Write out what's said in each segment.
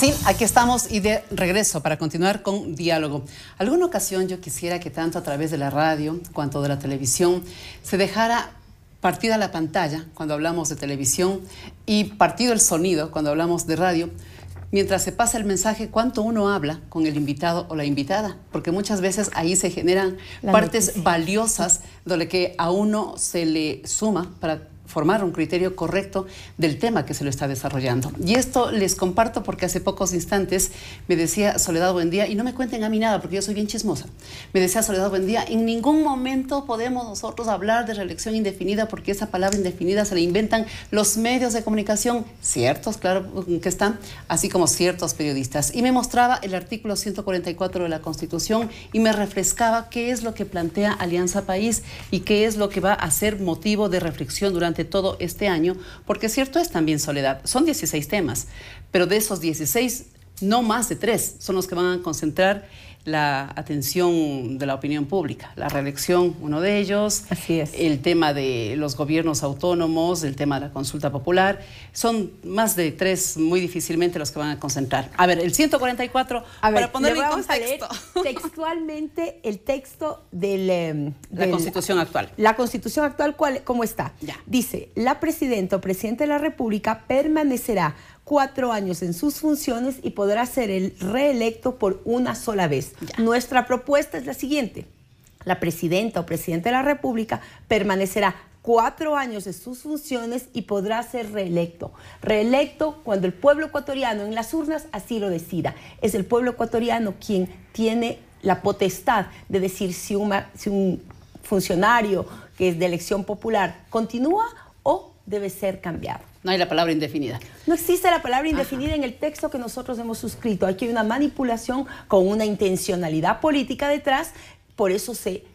Sí, aquí estamos y de regreso para continuar con diálogo. Alguna ocasión yo quisiera que tanto a través de la radio cuanto de la televisión se dejara partida la pantalla cuando hablamos de televisión y partido el sonido cuando hablamos de radio, mientras se pasa el mensaje, cuánto uno habla con el invitado o la invitada, porque muchas veces ahí se generan partes valiosas de lo que a uno se le suma para formar un criterio correcto del tema que se lo está desarrollando. Y esto les comparto porque hace pocos instantes me decía Soledad Buendía, y no me cuenten a mí nada porque yo soy bien chismosa, me decía Soledad Buendía, en ningún momento podemos nosotros hablar de reelección indefinida porque esa palabra indefinida se la inventan los medios de comunicación, ciertos, claro que están, así como ciertos periodistas. Y me mostraba el artículo 144 de la Constitución y me refrescaba qué es lo que plantea Alianza País y qué es lo que va a ser motivo de reflexión durante todo este año, porque cierto es también, Soledad, son 16 temas, pero de esos 16, no más de 3 son los que van a concentrar la atención de la opinión pública. La reelección, uno de ellos. Así es. El tema de los gobiernos autónomos, el tema de la consulta popular. Son más de 3 muy difícilmente los que van a concentrar. A ver, el 144, para ponerlo en contexto. Textualmente el texto de la Constitución actual. La Constitución actual, ¿cómo está? Ya. Dice, la presidenta o presidente de la República permanecerá 4 años en sus funciones y podrá ser reelecto por una sola vez. Ya. Nuestra propuesta es la siguiente. La presidenta o presidente de la República permanecerá 4 años en sus funciones y podrá ser reelecto. Reelecto cuando el pueblo ecuatoriano en las urnas así lo decida. Es el pueblo ecuatoriano quien tiene la potestad de decir si un funcionario que es de elección popular continúa o debe ser cambiado. No hay la palabra indefinida. No existe la palabra indefinida en el texto que nosotros hemos suscrito. Aquí hay una manipulación con una intencionalidad política detrás. Por eso se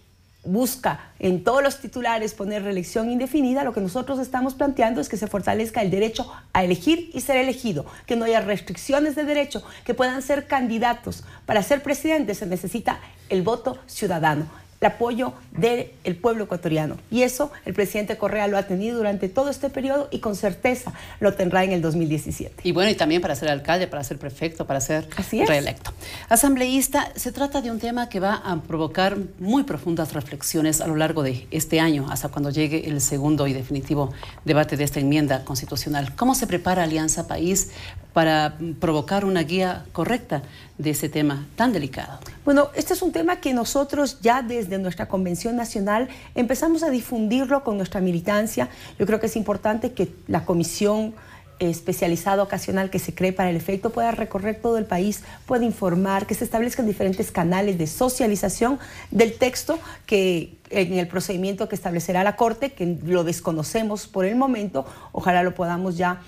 busca en todos los titulares poner reelección indefinida. Lo que nosotros estamos planteando es que se fortalezca el derecho a elegir y ser elegido, que no haya restricciones de derecho, que puedan ser candidatos. Para ser presidente se necesita el voto ciudadano, el apoyo del pueblo ecuatoriano. Y eso el presidente Correa lo ha tenido durante todo este periodo y con certeza lo tendrá en el 2017. Y bueno, y también para ser alcalde, para ser prefecto, para ser reelecto. Asambleísta, se trata de un tema que va a provocar muy profundas reflexiones a lo largo de este año, hasta cuando llegue el segundo y definitivo debate de esta enmienda constitucional. ¿Cómo se prepara Alianza País para provocar una guía correcta de ese tema tan delicado? Bueno, este es un tema que nosotros ya desde nuestra Convención Nacional empezamos a difundirlo con nuestra militancia. Yo creo que es importante que la comisión especializada ocasional que se cree para el efecto pueda recorrer todo el país, pueda informar, que se establezcan diferentes canales de socialización del texto que en el procedimiento que establecerá la Corte, que lo desconocemos por el momento, ojalá lo podamos ya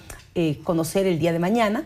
conocer el día de mañana.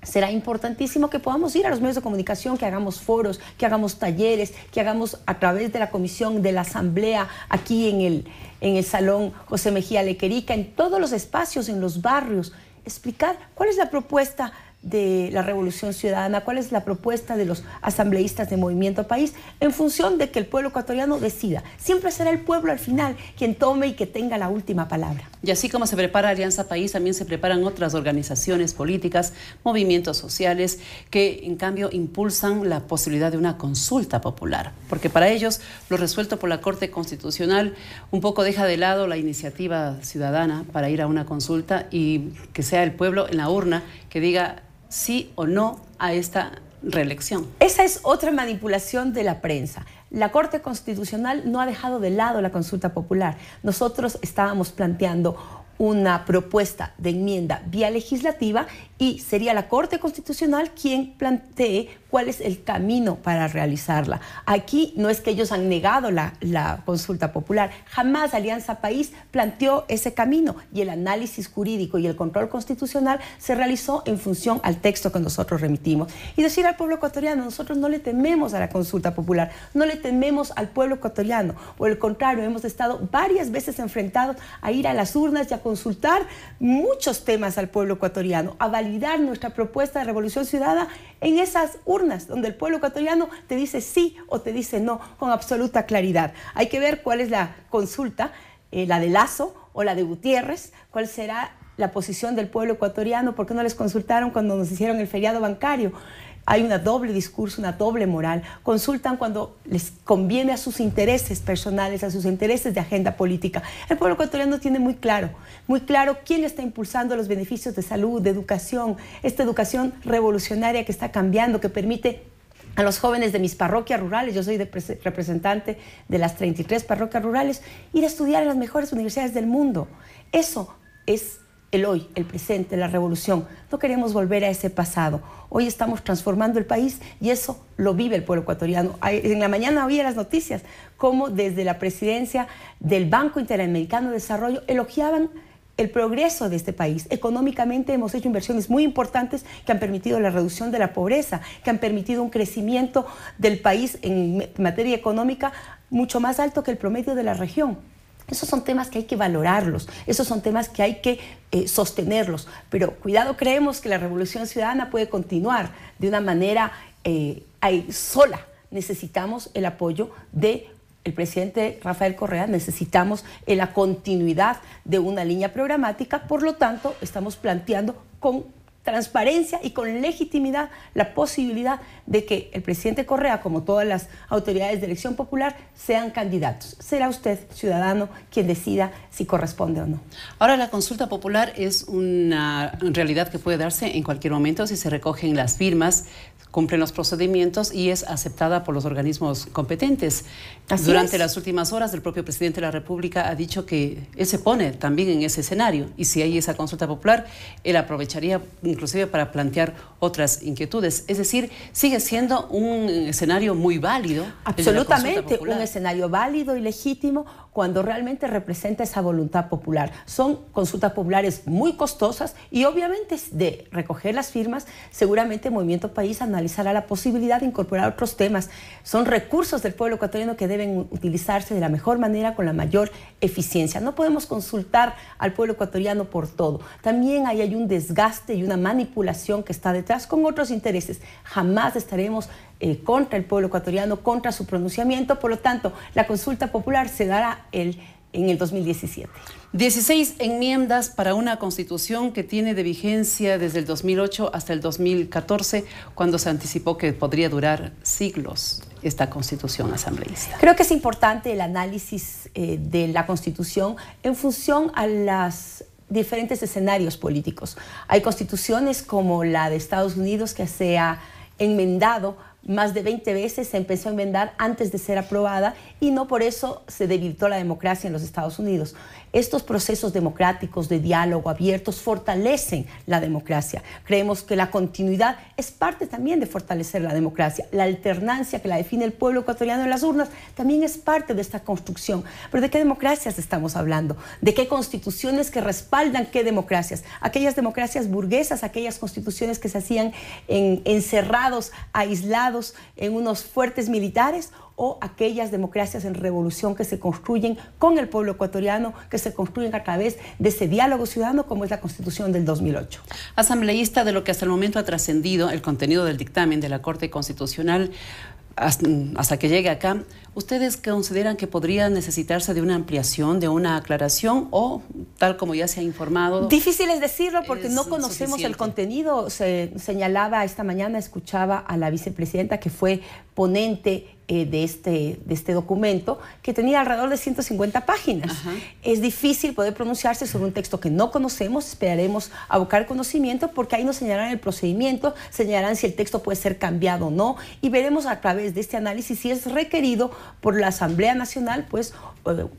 Será importantísimo que podamos ir a los medios de comunicación, que hagamos foros, que hagamos talleres, que hagamos a través de la comisión, de la asamblea, aquí en el Salón José Mejía Lequerica, en todos los espacios, en los barrios, explicar cuál es la propuesta de la Revolución Ciudadana, cuál es la propuesta de los asambleístas de Movimiento País, en función de que el pueblo ecuatoriano decida. Siempre será el pueblo al final quien tome y que tenga la última palabra. Y así como se prepara Alianza País, también se preparan otras organizaciones políticas, movimientos sociales, que en cambio impulsan la posibilidad de una consulta popular, porque para ellos lo resuelto por la Corte Constitucional un poco deja de lado la iniciativa ciudadana para ir a una consulta y que sea el pueblo en la urna que diga sí o no a esta reelección. Esa es otra manipulación de la prensa. La Corte Constitucional no ha dejado de lado la consulta popular. Nosotros estábamos planteando una propuesta de enmienda vía legislativa y sería la Corte Constitucional quien plantee cuál es el camino para realizarla. Aquí no es que ellos han negado la consulta popular, jamás Alianza País planteó ese camino y el análisis jurídico y el control constitucional se realizó en función al texto que nosotros remitimos. Y decir al pueblo ecuatoriano, nosotros no le tememos a la consulta popular, no le tememos al pueblo ecuatoriano, por el contrario, hemos estado varias veces enfrentados a ir a las urnas y a consultar muchos temas al pueblo ecuatoriano, a validar nuestra propuesta de Revolución Ciudadana en esas urnas, donde el pueblo ecuatoriano te dice sí o te dice no, con absoluta claridad. Hay que ver cuál es la consulta, la de Lasso o la de Gutiérrez, cuál será la posición del pueblo ecuatoriano, ¿por qué no les consultaron cuando nos hicieron el feriado bancario? Hay una doble discurso, una doble moral. Consultan cuando les conviene a sus intereses personales, a sus intereses de agenda política. El pueblo ecuatoriano tiene muy claro quién está impulsando los beneficios de salud, de educación, esta educación revolucionaria que está cambiando, que permite a los jóvenes de mis parroquias rurales, yo soy representante de las 33 parroquias rurales, ir a estudiar en las mejores universidades del mundo. Eso es el hoy, el presente, la revolución. No queremos volver a ese pasado. Hoy estamos transformando el país y eso lo vive el pueblo ecuatoriano. En la mañana oía las noticias como desde la presidencia del Banco Interamericano de Desarrollo elogiaban el progreso de este país. Económicamente hemos hecho inversiones muy importantes que han permitido la reducción de la pobreza, que han permitido un crecimiento del país en materia económica mucho más alto que el promedio de la región. Esos son temas que hay que valorarlos, esos son temas que hay que sostenerlos, pero cuidado, creemos que la revolución ciudadana puede continuar de una manera sola. Necesitamos el apoyo del presidente Rafael Correa, necesitamos la continuidad de una línea programática, por lo tanto estamos planteando con transparencia y con legitimidad la posibilidad de que el presidente Correa, como todas las autoridades de elección popular, sean candidatos. Será usted, ciudadano, quien decida si corresponde o no. Ahora, la consulta popular es una realidad que puede darse en cualquier momento si se recogen las firmas, cumplen los procedimientos y es aceptada por los organismos competentes. Durante las últimas horas, el propio presidente de la República ha dicho que él se pone también en ese escenario y si hay esa consulta popular, él aprovecharía inclusive para plantear otras inquietudes. Es decir, sigue siendo un escenario muy válido. Absolutamente, un escenario válido y legítimo cuando realmente representa esa voluntad popular. Son consultas populares muy costosas y obviamente de recoger las firmas, seguramente Movimiento País analizará la posibilidad de incorporar otros temas. Son recursos del pueblo ecuatoriano que deben utilizarse de la mejor manera, con la mayor eficiencia. No podemos consultar al pueblo ecuatoriano por todo. También hay un desgaste y una manipulación que está detrás con otros intereses. Jamás estaremos contra el pueblo ecuatoriano, contra su pronunciamiento. Por lo tanto, la consulta popular se dará en el 2017. 16 enmiendas para una constitución que tiene de vigencia desde el 2008 hasta el 2014, cuando se anticipó que podría durar siglos esta constitución asambleísta. Creo que es importante el análisis de la constitución en función a los diferentes escenarios políticos. Hay constituciones como la de Estados Unidos que se ha enmendado más de 20 veces, se empezó a enmendar antes de ser aprobada y no por eso se debilitó la democracia en los Estados Unidos. Estos procesos democráticos de diálogo abiertos fortalecen la democracia. Creemos que la continuidad es parte también de fortalecer la democracia. La alternancia que la define el pueblo ecuatoriano en las urnas también es parte de esta construcción. ¿Pero de qué democracias estamos hablando? ¿De qué constituciones que respaldan qué democracias? Aquellas democracias burguesas, aquellas constituciones que se hacían encerrados, aislados en unos fuertes militares, o aquellas democracias en revolución que se construyen con el pueblo ecuatoriano, que se construyen a través de ese diálogo ciudadano como es la Constitución del 2008. Asambleísta, de lo que hasta el momento ha trascendido el contenido del dictamen de la Corte Constitucional, hasta que llegue acá, ¿ustedes consideran que podría necesitarse de una ampliación, de una aclaración o, tal como ya se ha informado? Difícil es decirlo porque no conocemos el contenido. Se señalaba esta mañana, escuchaba a la vicepresidenta que fue ponente de este documento, que tenía alrededor de 150 páginas. Ajá. Es difícil poder pronunciarse sobre un texto que no conocemos, esperaremos abocar conocimiento porque ahí nos señalarán el procedimiento, señalarán si el texto puede ser cambiado o no y veremos a través de este análisis si es requerido por la Asamblea Nacional, pues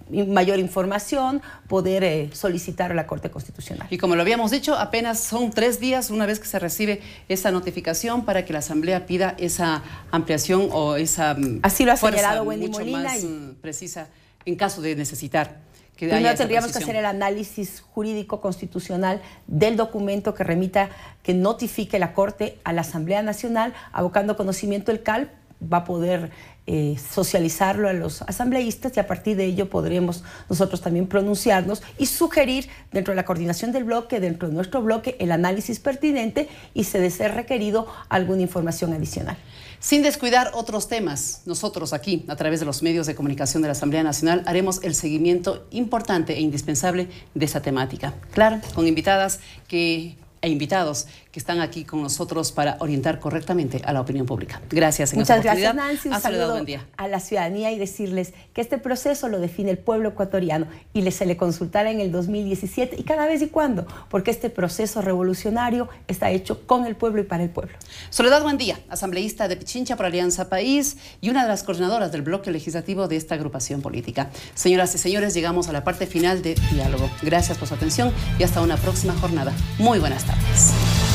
mayor información, poder solicitar a la Corte Constitucional. Y como lo habíamos dicho, apenas son 3 días una vez que se recibe esa notificación para que la Asamblea pida esa ampliación o esa así lo ha señalado Wendy Molina más precisa en caso de necesitar. Primero tendríamos que hacer el análisis jurídico constitucional del documento que remita, que notifique la Corte a la Asamblea Nacional, abocando conocimiento el CAL, va a poder socializarlo a los asambleístas y a partir de ello podremos nosotros también pronunciarnos y sugerir dentro de la coordinación del bloque, dentro de nuestro bloque, el análisis pertinente y si de ser requerido alguna información adicional. Sin descuidar otros temas, nosotros aquí, a través de los medios de comunicación de la Asamblea Nacional, haremos el seguimiento importante e indispensable de esa temática. Claro, con invitadas e invitados que están aquí con nosotros para orientar correctamente a la opinión pública. Gracias. Muchas gracias, Nancy. Un saludo a la ciudadanía y decirles que este proceso lo define el pueblo ecuatoriano y se le consultará en el 2017 y cada vez y cuando, porque este proceso revolucionario está hecho con el pueblo y para el pueblo. Soledad Buendía, asambleísta de Pichincha por Alianza País y una de las coordinadoras del bloque legislativo de esta agrupación política. Señoras y señores, llegamos a la parte final de Diálogo. Gracias por su atención y hasta una próxima jornada. Muy buenas tardes.